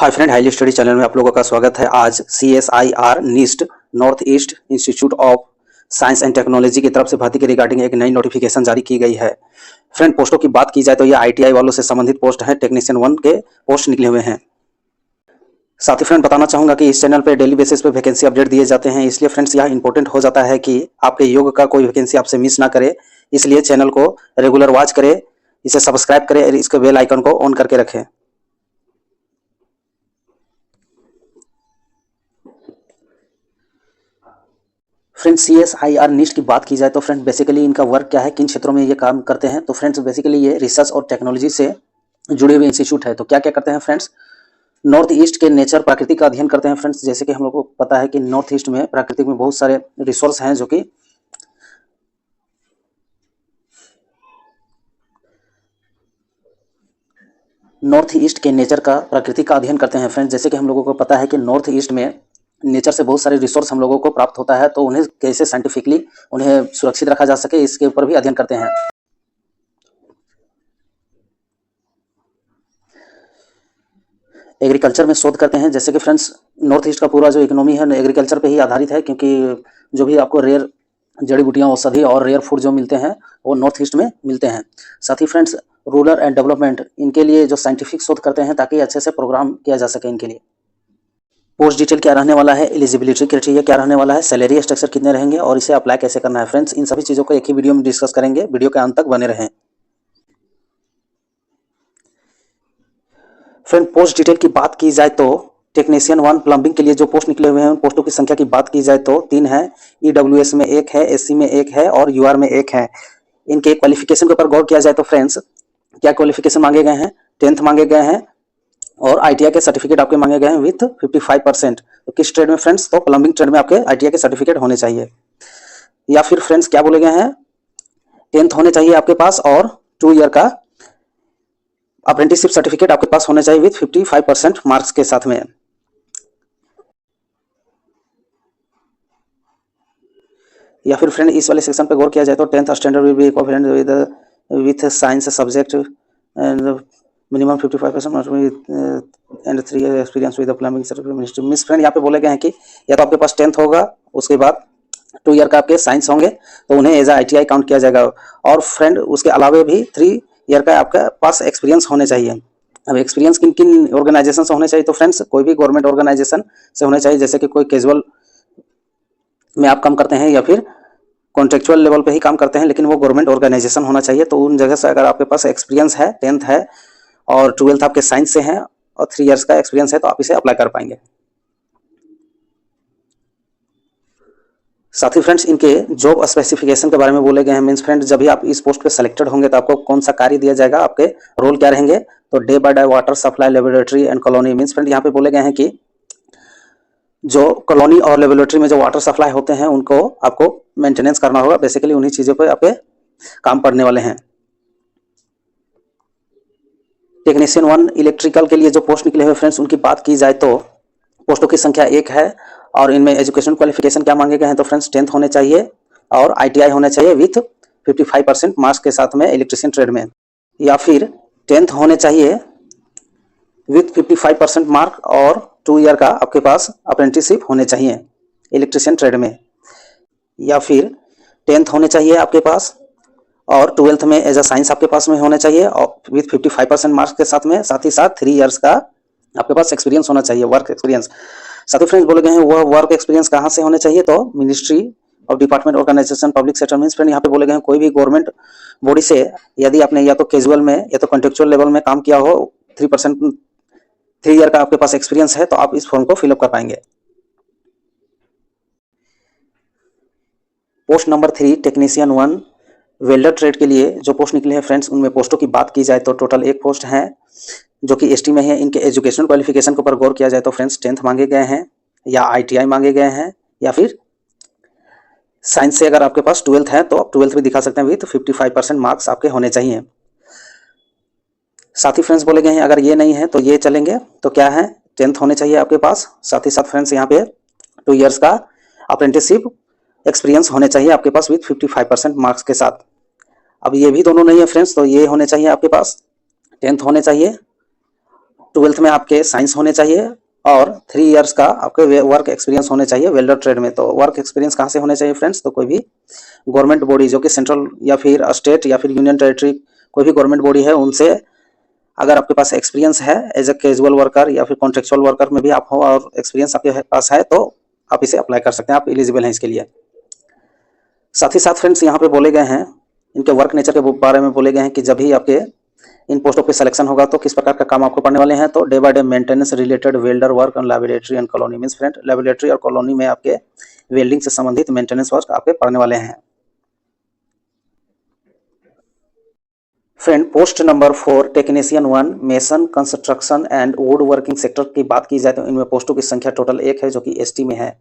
Hi friend, highly study channel में आप लोगों का स्वागत है। आज CSIR NIST north east institute of science and technology की तरफ से भर्ती के रिगार्डिंग एक नई नोटिफिकेशन जारी की गई है। फ्रेंड, पोस्टों की बात की जाए तो ये ITI वालों से संबंधित पोस्ट है। टेक्नीशियन 1 के पोस्ट निकले हुए हैं। साथ ही फ्रेंड बताना चाहूँगा कि इस चैनल पर डेली बेसिस पे वैकेंसी अपडेट दिए जाते हैं, इसलिए फ्रेंड्स यह इंपॉर्टेंट हो जाता है कि आपके योग का कोई वैकेंसी आपसे मिस ना करे। इसलिए चैनल को रेगुलर वॉच करें, इसे सब्सक्राइब करें और इसके बेल आइकन को ऑन करके रखें। फ्रेंड्स, CSIR NIST की बात की जाए तो फ्रेंड बेसिकली इनका वर्क क्या है, किन क्षेत्रों में ये काम करते हैं। तो फ्रेंड्स बेसिकली ये रिसर्च और टेक्नोलॉजी से जुड़े हुए इंस्टीट्यूट है। तो क्या क्या करते हैं फ्रेंड्स, नॉर्थ ईस्ट के नेचर प्रकृति का अध्ययन करते हैं। फ्रेंड्स जैसे कि हम लोग को पता है कि नॉर्थ ईस्ट में प्राकृतिक में बहुत सारे रिसोर्स हैं जो कि नॉर्थ ईस्ट के नेचर का प्रकृति का अध्ययन करते हैं। फ्रेंड्स जैसे कि हम लोगों को पता है कि नॉर्थ ईस्ट में नेचर से बहुत सारे रिसोर्स हम लोगों को प्राप्त होता है, तो उन्हें कैसे साइंटिफिकली उन्हें सुरक्षित रखा जा सके, इसके ऊपर भी अध्ययन करते हैं। एग्रीकल्चर में शोध करते हैं। जैसे कि फ्रेंड्स नॉर्थ ईस्ट का पूरा जो इकोनॉमी है एग्रीकल्चर पे ही आधारित है, क्योंकि जो भी आपको रेयर जड़ी बूटियाँ, औषधि और रेयर फूड जो मिलते हैं वो नॉर्थ ईस्ट में मिलते हैं। साथ ही फ्रेंड्स रूरल एंड डेवलपमेंट, इनके लिए जो साइंटिफिक शोध करते हैं ताकि अच्छे से प्रोग्राम किया जा सके इनके लिए। पोस्ट डिटेल क्या रहने वाला है, एलिजिबिलिटी क्राइटेरिया क्या रहने वाला है, सैलरी स्ट्रक्चर कितने रहेंगे और इसे अप्लाई कैसे करना है। फ्रेंड्स इन सभी चीज़ों को एक ही वीडियो में डिस्कस करेंगे, वीडियो के अंत तक बने रहें। फ्रेंड पोस्ट डिटेल की बात की जाए तो टेक्नीशियन 1 प्लम्बिंग के लिए जो पोस्ट निकले हुए हैं, पोस्टों की संख्या की बात की जाए तो 3 है। EWS में 1 है, SC में 1 है और UR में 1 है। इनके क्वालिफिकेशन के ऊपर गौर किया जाए तो फ्रेंड्स क्या क्वालिफिकेशन मांगे गए हैं, 10th मांगे गए हैं और ITI के सर्टिफिकेट आपके मांगे गए हैं विथ 55%। तो किस ट्रेड में फ्रेंड्स, तो प्लम्बिंग ट्रेड में आपके ITI के सर्टिफिकेट होने चाहिए। या फिर फ्रेंड्स क्या बोले गए हैं, 10th होने चाहिए आपके पास और 2 ईयर का अप्रेंटिसशिप सर्टिफिकेट आपके पास होने चाहिए विथ 55% मार्क्स के साथ में। या फिर फ्रेंड इस वाले सेक्शन पे गौर किया जाए तो 10th standard will be equivalent with science subject and minimum 55% and 3 year experience with the plumbing certificate ministry. Miss friend यहाँ पे बोले गए हैं कि या तो आपके पास 10th होगा, उसके बाद 2 ईयर का आपके साइंस होंगे तो उन्हें एज ITI काउंट किया जाएगा। और फ्रेंड उसके अलावा भी 3 ईयर का आपका पास एक्सपीरियंस होने चाहिए। अब एक्सपीरियंस किन किन ऑर्गेनाइजेशन से होने चाहिए, तो फ्रेंड्स कोई भी गवर्नमेंट ऑर्गेनाइजेशन से होने चाहिए। जैसे कि कोई कैजुअल में आप काम करते हैं या फिर कॉन्ट्रेक्चुअल लेवल पे ही काम करते हैं, लेकिन वो गवर्नमेंट ऑर्गेनाइजेशन होना चाहिए। तो उन जगह से अगर आपके पास एक्सपीरियंस है, 10th है और 12th आपके साइंस से हैं और 3 ईयर्स का एक्सपीरियंस है, तो आप इसे अप्लाई कर पाएंगे। साथ ही फ्रेंड्स इनके जॉब स्पेसिफिकेशन के बारे में बोले गए हैं। मीन्स फ्रेंड जब भी आप इस पोस्ट पे सेलेक्टेड होंगे तो आपको कौन सा कार्य दिया जाएगा, आपके रोल क्या रहेंगे। तो day by day water supply laboratory and colony. Means friend यहाँ पे बोले गए हैं कि जो कॉलोनी और लेबोरेटरी में जो वाटर सप्लाई होते हैं उनको आपको मेंटेनेंस करना होगा। बेसिकली उन्हीं चीज़ों पे आपके काम पड़ने वाले हैं। टेक्नीशियन 1 इलेक्ट्रिकल के लिए जो पोस्ट निकले हुए फ्रेंड्स उनकी बात की जाए तो पोस्टों की संख्या 1 है और इनमें एजुकेशन क्वालिफिकेशन क्या मांगे गए हैं, तो फ्रेंड्स 10th होने चाहिए और ITI होने चाहिए विथ 55% मार्क्स के साथ में इलेक्ट्रिशियन ट्रेड में। या फिर 10th होने चाहिए विथ 55% मार्क और 2 ईयर का आपके पास अप्रेंटिसशिप होने चाहिए इलेक्ट्रिशियन ट्रेड में। या फिर 10th होने चाहिए आपके पास और 12th में एज अ साइंस आपके पास में होने चाहिए और विथ 55% मार्क्स के साथ में, साथ ही साथ 3 ईयर्स का आपके पास एक्सपीरियंस होना चाहिए, वर्क एक्सपीरियंस। साथ ही फ्रेंड्स बोले गए हैं वह वर्क एक्सपीरियंस कहाँ से होने चाहिए, तो ministry of department organisation public sector. Means friend यहाँ पे बोले गए हैं कोई भी गवर्नमेंट बॉडी से यदि आपने या तो कैजुअल में या तो कॉन्ट्रेक्चुअल लेवल में काम किया हो, 3 ईयर का आपके पास एक्सपीरियंस है, तो आप इस फॉर्म को फिलअप कर पाएंगे। Post number 3 technician 1 welder trade के लिए जो पोस्ट निकले हैं फ्रेंड्स, उनमें पोस्टों की बात की जाए तो टोटल 1 पोस्ट है जो कि ST में है। इनके एजुकेशन क्वालिफिकेशन के ऊपर गौर किया जाए तो फ्रेंड्स 10th मांगे गए हैं या ITI मांगे गए हैं या फिर साइंस से अगर आपके पास 12th है तो आप 12th भी दिखा सकते हैं विथ 55% मार्क्स आपके होने चाहिए। साथ ही फ्रेंड्स बोले गए हैं अगर ये नहीं है तो ये चलेंगे, तो क्या है 10th होने चाहिए आपके पास। साथ ही साथ फ्रेंड्स यहाँ पे 2 ईयर्स का अप्रेंटिसशिप एक्सपीरियंस होने चाहिए आपके पास विथ 55% मार्क्स के साथ। अब ये भी दोनों नहीं है फ्रेंड्स, तो ये होने चाहिए आपके पास 10th होने चाहिए ट्वेल्थ में आपके साइंस होने चाहिए और 3 इयर्स का आपके वर्क एक्सपीरियंस होने चाहिए वेल्डर ट्रेड में। तो वर्क एक्सपीरियंस कहाँ से होने चाहिए फ्रेंड्स? तो कोई भी गवर्नमेंट बॉडी जो कि सेंट्रल या फिर स्टेट या फिर यूनियन टेरिटरी कोई भी गवर्नमेंट बॉडी है उनसे अगर आपके पास एक्सपीरियंस है एज ए कैजुअल वर्कर या फिर कॉन्ट्रेक्चुअल वर्कर में भी आप हो और एक्सपीरियंस आपके पास है तो आप इसे अप्लाई कर सकते हैं, आप एलिजिबल हैं इसके लिए। साथ ही साथ फ्रेंड्स यहाँ पे बोले गए हैं इनके वर्क नेचर के बारे में बोले गए हैं कि जब भी आपके इन पोस्टों पे सिलेक्शन होगा तो किस प्रकार का काम आपको पढ़ने वाले हैं। तो day by day maintenance related welder work on laboratory and colony. Means friend laboratory और कॉलोनी में आपके वेल्डिंग से संबंधित मेंटेनेंस वर्क आपके पढ़ने वाले हैं। Friend post number 4 technician 1 mason construction and would working sector की बात की जाए तो इनमें पोस्टों की संख्या टोटल 1 है जो कि एसटी में है।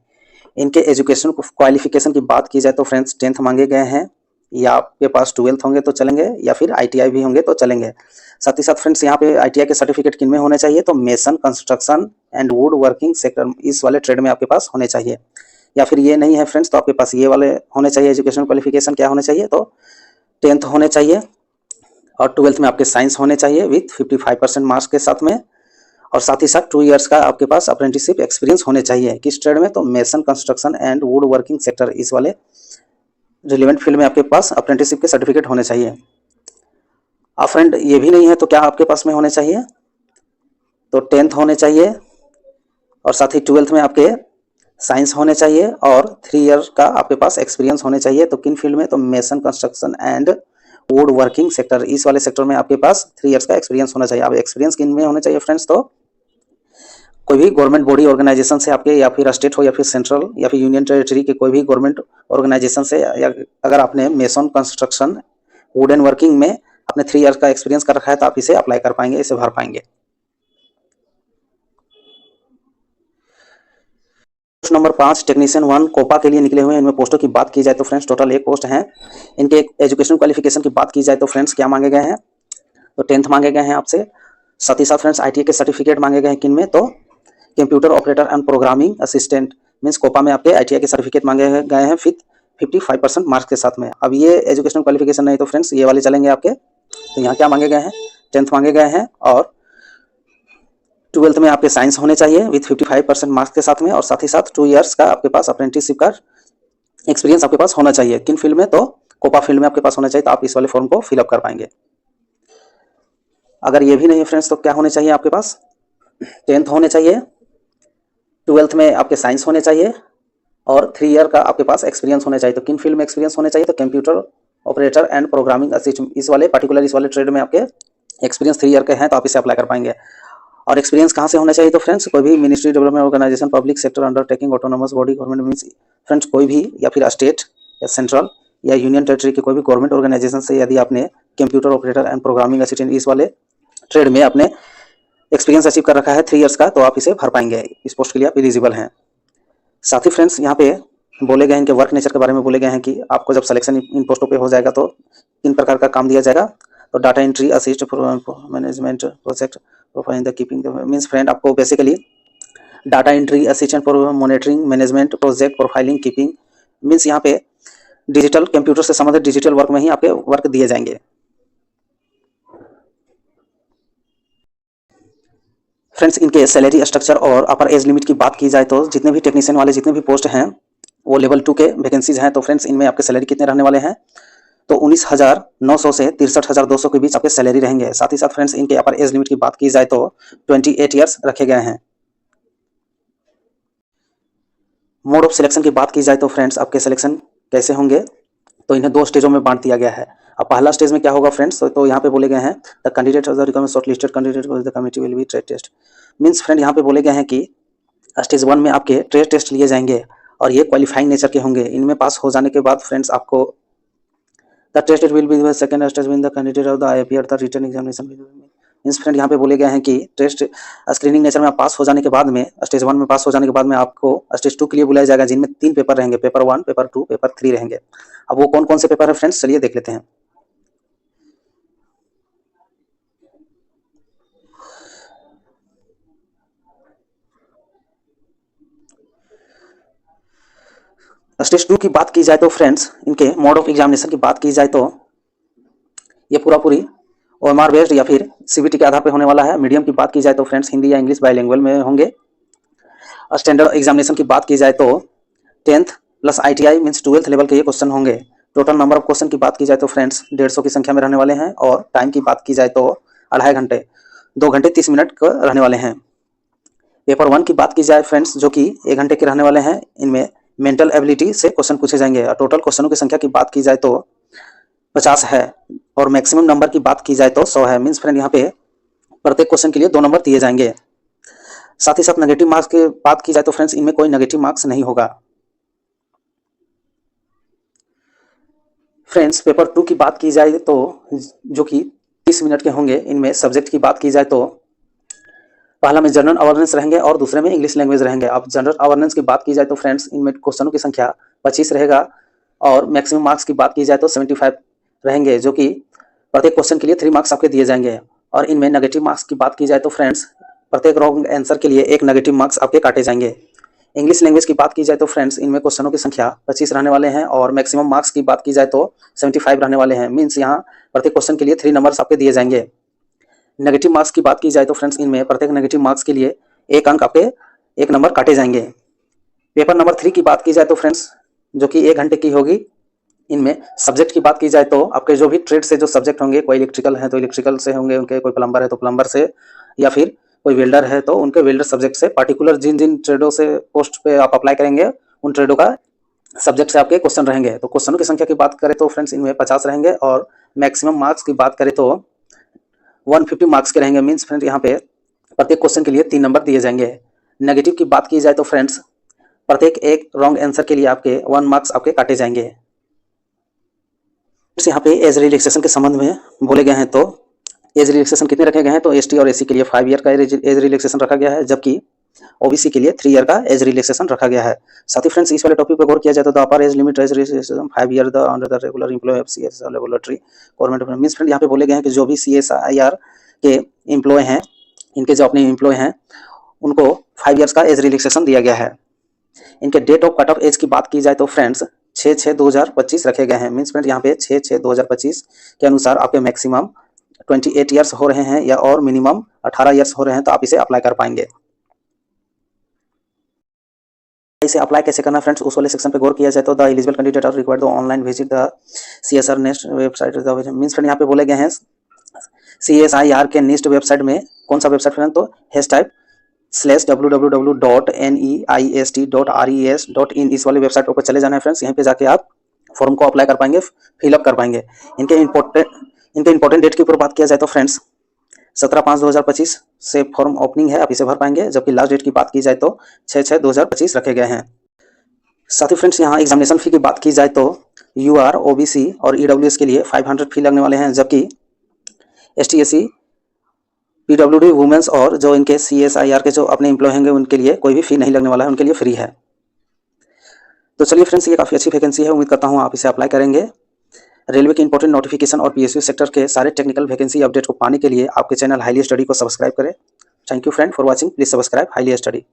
इनके एजुकेशन क्वालिफिकेशन की बात की जाए तो फ्रेंड्स 10th मांगे गए हैं, या आपके पास 12th होंगे तो चलेंगे या फिर आईटीआई भी होंगे तो चलेंगे। साथ ही साथ फ्रेंड्स यहाँ पे आईटीआई के सर्टिफिकेट किन में होने चाहिए? तो mason construction and would working sector इस वाले ट्रेड में आपके पास होने चाहिए। या फिर ये नहीं है फ्रेंड्स तो आपके पास ये वाले होने चाहिए। एजुकेशन क्वालिफिकेशन क्या होने चाहिए? तो 10th होने चाहिए और 12th में आपके साइंस होने चाहिए विथ 55% मार्क्स के साथ में, और साथ ही साथ 2 इयर्स का आपके पास अप्रेंटिसशिप एक्सपीरियंस होने चाहिए। किस ट्रेड में? तो mason construction and would working sector इस वाले रिलेवेंट फील्ड में आपके पास अप्रेंटिसशिप के सर्टिफिकेट होने चाहिए। अब फ्रेंड ये भी नहीं है तो क्या आपके पास में होने चाहिए? तो 10th होने चाहिए और साथ ही 12th में आपके साइंस होने चाहिए और 3 ईयर का आपके पास एक्सपीरियंस होने चाहिए। तो किन फील्ड में? तो mason construction and would working sector इस वाले सेक्टर में आपके पास 3 इयर्स का एक्सपीरियंस होना चाहिए। अब एक्सपीरियंस किन में होने चाहिए फ्रेंड्स? तो कोई भी गवर्नमेंट बॉडी ऑर्गेनाइजेशन से आपके, या फिर स्टेट हो या फिर सेंट्रल या फिर यूनियन टेरिटरी के कोई भी गवर्नमेंट ऑर्गेनाइजेशन से, या अगर आपने मेसन कंस्ट्रक्शन वुडन वर्किंग में आपने 3 इयर्स का एक्सपीरियंस कर रखा है तो आप इसे अप्लाई कर पाएंगे, इसे भर पाएंगे। पोस्ट नंबर 5 टेक्नीशियन 1 कोपा के लिए निकले हुए हैं। इनमें पोस्टों की बात की जाए तो फ्रेंड्स टोटल 1 पोस्ट हैं। इनके एजुकेशन क्वालिफिकेशन की बात की जाए तो फ्रेंड्स क्या मांगे गए हैं? तो 10th मांगे गए हैं आपसे। साथ ही साथ फ्रेंड्स आईटीआई के सर्टिफिकेट मांगे गए हैं किन में? तो computer operator and programming assistant means COPA में आपके आईटीआई के सर्टिफिकेट मांगे गए हैं विथ 55% मार्क्स के साथ में। अब ये एजुकेशन क्वालिफिकेशन नहीं तो फ्रेंड्स ये वाले चलेंगे आपके। तो यहाँ क्या मांगे गए हैं? 10th मांगे गए हैं और 12th में आपके साइंस होने चाहिए विथ 55% मार्क्स के साथ में, और साथ ही साथ 2 इयर्स का आपके पास अप्रेंटिसशिप का एक्सपीरियंस आपके पास होना चाहिए। किन फील्ड में? तो कोपा फील्ड में आपके पास होना चाहिए। तो आप इस वाले फॉर्म को फिलअप कर पाएंगे। अगर ये भी नहीं है फ्रेंड्स तो क्या होने चाहिए आपके पास? 10th होने चाहिए, 12th में आपके साइंस होने चाहिए और 3 ईयर का आपके पास एक्सपीरियंस होना चाहिए। तो किन फील्ड में एक्सपीरियंस होने चाहिए? तो computer operator and programming assistant इस वाले पर्टिकुलर इस वाले ट्रेड में आपके एक्सपीरियंस 3 ईयर के हैं तो आप इसे अप्लाई कर पाएंगे। और एक्सपीरियंस कहाँ से होना चाहिए? तो फ्रेंड्स कोई भी ministry development organisation public sector undertaking autonomous body government means friends कोई भी, या फिर स्टेट या सेंट्रल या यूनियन टेरिटरी के कोई भी गवर्नमेंट ऑर्गेनाइजेशन से यदि आपने computer operator and programming assistant इस वाले ट्रेड में आपने एक्सपीरियंस अचीव कर रखा है 3 इयर्स का तो आप इसे भर पाएंगे। इस पोस्ट के लिए आप एलिजिबल हैं। साथ ही फ्रेंड्स यहाँ पे बोले गए हैं कि वर्क नेचर के बारे में बोले गए हैं कि आपको जब सिलेक्शन इन पोस्टों पे हो जाएगा तो किन प्रकार का काम दिया जाएगा? तो data entry assist management project profiling the keeping means friend आपको basically data entry assistant for monitoring management project profiling keeping means यहाँ पे डिजिटल कंप्यूटर से संबंधित डिजिटल वर्क में ही आपके वर्क दिए जाएंगे। फ्रेंड्स इनके सैलरी स्ट्रक्चर और अपर एज लिमिट की बात की जाए तो जितने भी टेक्नीशियन वाले जितने भी पोस्ट हैं वो लेवल 2 के वैकेंसीज हैं। तो फ्रेंड्स इनमें आपके सैलरी कितने रहने वाले हैं? तो 19,900 से 63,200 के बीच आपके सैलरी रहेंगे। साथ ही साथ फ्रेंड्स इनके अपर एज लिमिट की बात की जाए तो 28 ईयर्स रखे गए हैं। मोड ऑफ सिलेक्शन की बात की जाए तो फ्रेंड्स आपके सिलेक्शन कैसे होंगे? तो इन्हें 2 स्टेजों में बांट दिया गया है। अब पहला स्टेज में क्या होगा फ्रेंड्स? तो यहाँ पे बोले गए हैं the candidate of the recommended shortlisted candidate the committee will be trade test means friend यहाँ पे बोले गए हैं कि स्टेज 1 में आपके ट्रेड टेस्ट लिए जाएंगे और ये क्वालिफाइंग नेचर के होंगे। इनमें पास हो जाने के बाद फ्रेंड्स आपको the test will be the second stage win the candidate of the IPR the written examination means friend यहाँ पे बोले गए हैं कि टेस्ट स्क्रीनिंग नेचर में आप पास हो जाने के बाद में स्टेज 1 में पास हो जाने के बाद में आपको स्टेज 2 के लिए बुलाया जाएगा जिनमें 3 पेपर रहेंगे, पेपर 1 पेपर 2 पेपर 3 रहेंगे। अब वो कौन कौन से पेपर है फ्रेंड्स चलिए देख लेते हैं। स्टेज 2 की बात की जाए तो फ्रेंड्स इनके मोड ऑफ एग्जामिनेशन की बात की जाए तो ये पूरा पूरी OMR बेस्ड या फिर CBT के आधार पर होने वाला है। मीडियम की बात की जाए तो फ्रेंड्स हिंदी या इंग्लिश बाइलिंगुअल में होंगे। स्टैंडर्ड एग्जामिनेशन की बात की जाए तो 10th plus ITI means 12th level के ये क्वेश्चन होंगे। टोटल नंबर ऑफ क्वेश्चन की बात की जाए तो फ्रेंड्स 150 की संख्या में रहने वाले हैं और टाइम की बात की जाए तो 2.5 घंटे 2 घंटे 30 मिनट का रहने वाले हैं। पेपर 1 की बात की जाए फ्रेंड्स जो कि 1 घंटे के रहने वाले हैं। इनमें मेंटल एबिलिटी से क्वेश्चन पूछे जाएंगे और टोटल क्वेश्चनों की संख्या की बात की जाए तो 50 है और मैक्सिमम नंबर की बात की जाए तो 100 है। मीन्स फ्रेंड यहाँ पे प्रत्येक क्वेश्चन के लिए 2 नंबर दिए जाएंगे। साथ ही साथ नेगेटिव मार्क्स की बात की जाए तो फ्रेंड्स इनमें कोई नेगेटिव मार्क्स नहीं होगा। फ्रेंड्स पेपर 2 की बात की जाए तो जो कि 30 मिनट के होंगे। इनमें सब्जेक्ट की बात की जाए तो पहला में जनरल अवेयरनेस रहेंगे और दूसरे में इंग्लिश लैंग्वेज रहेंगे। अब जनरल अवेयरनेस की बात की जाए तो फ्रेंड्स इनमें क्वेश्चनों की संख्या 25 रहेगा और मैक्सिमम मार्क्स की बात की जाए तो 75 रहेंगे, जो कि प्रत्येक क्वेश्चन के लिए 3 मार्क्स आपके दिए जाएंगे। और इनमें नेगेटिव मार्क्स की बात की जाए तो फ्रेंड्स प्रत्येक रॉन्ग आंसर के लिए 1 नेगेटिव मार्क्स आपके काटे जाएंगे। इंग्लिश लैंग्वेज की बात की जाए तो फ्रेंड्स इनमें क्वेश्चनों की संख्या 25 रहने वाले हैं और मैक्सिमम मार्क्स की बात की जाए तो 75 रहने वाले हैं। मीन्स यहाँ प्रत्येक क्वेश्चन के लिए 3 नंबर्स आपके दिए जाएंगे। नेगेटिव मार्क्स की बात की जाए तो फ्रेंड्स इनमें प्रत्येक नेगेटिव मार्क्स के लिए 1 अंक आपके 1 नंबर काटे जाएंगे। पेपर नंबर 3 की बात की जाए तो फ्रेंड्स जो कि 1 घंटे की होगी। इनमें सब्जेक्ट की बात की जाए तो आपके जो भी ट्रेड से जो सब्जेक्ट होंगे, कोई इलेक्ट्रिकल है तो इलेक्ट्रिकल से होंगे उनके, कोई प्लम्बर है तो प्लम्बर से, या फिर कोई वेल्डर है तो उनके वेल्डर सब्जेक्ट से। पार्टिकुलर जिन जिन ट्रेडों से पोस्ट पे आप अप्लाई करेंगे उन ट्रेडों का सब्जेक्ट से आपके क्वेश्चन रहेंगे। तो क्वेश्चनों की संख्या की बात करें तो फ्रेंड्स इनमें 50 रहेंगे और मैक्सिमम मार्क्स की बात करें तो 150 मार्क्स के रहेंगे। मीन्स फ्रेंड्स यहाँ पे प्रत्येक क्वेश्चन के लिए 3 नंबर दिए जाएंगे। नेगेटिव की बात की जाए तो फ्रेंड्स प्रत्येक एक रॉन्ग आंसर के लिए आपके 1 मार्क्स आपके काटे जाएंगे। यहाँ पे एज रिलैक्सेशन के संबंध में बोले गए हैं तो एज रिलैक्सेशन कितने रखे गए हैं तो ST और SC के लिए 5 ईयर का एज रिलैक्सेशन रखा गया है, जबकि OBC के लिए 3 ईयर का एज रिलैक्सेशन रखा गया है। साथ ही फ्रेंड्स इस वाले टॉपिक पर गौर किया जाए तो upper age limit age relaxation 5 year the under the regular employ of CSR laboratory government. Means friend यहाँ पे बोले गए हैं कि जो भी CSIR के एम्प्लॉय हैं, इनके जो अपने एम्प्लॉय हैं उनको 5 ईयर्स का एज रिलैक्सेशन दिया गया है। इनके date of cut off age की बात की जाए तो फ्रेंड्स 6/6/2025 रखे गए हैं। मींस फ्रेंड यहाँ पे 6/6/2025 के अनुसार आपके मैक्सिमम 28 ईयर्स हो रहे हैं या और मिनिमम 18 ईयर्स हो रहे हैं तो आप इसे अप्लाई कर पाएंगे। इसे अप्लाई कैसे करना फ्रेंड्स उस वाले सेक्शन पे गौर किया जाए तो the eligible candidate are required to online visit the CSR nest website. Means friend यहाँ पे बोले गए हैं CSIR के नेस्ट वेबसाइट में कौन सा वेबसाइट फ्रेंड तो /www.neist.res.in इस वाली वेबसाइट पर चले जाना है फ्रेंड्स। यहीं पे जाके आप फॉर्म को अप्लाई कर पाएंगे, फिलअप कर पाएंगे। इनके इंपॉर्टेंट डेट के ऊपर बात किया जाए तो फ्रेंड्स 17/5/2025 से फॉर्म ओपनिंग है, आप इसे भर पाएंगे। जबकि लास्ट डेट की बात की जाए तो 6/6/2025 रखे गए हैं। साथ ही फ्रेंड्स यहाँ एग्जामिनेशन फी की बात की जाए तो UR OBC और EWS के लिए 500 फी लगने वाले हैं, जबकि ST SC PWD वुमेन्स और जो इनके CSIR के जो अपने एम्प्लॉय होंगे उनके लिए कोई भी फी नहीं लगने वाला है, उनके लिए फ्री है। तो चलिए फ्रेंड्स ये काफ़ी अच्छी वैकेंसी है, उम्मीद करता हूँ आप इसे अप्लाई करेंगे। रेलवे के इंपॉर्टेंट नोटिफिकेशन और PSU सेक्टर के सारे टेक्निकल वैकेंसी अपडेट को पाने के लिए आपके चैनल हाईली स्टडी को सब्सक्राइब करें। Thank you friend for watching, please subscribe highly study.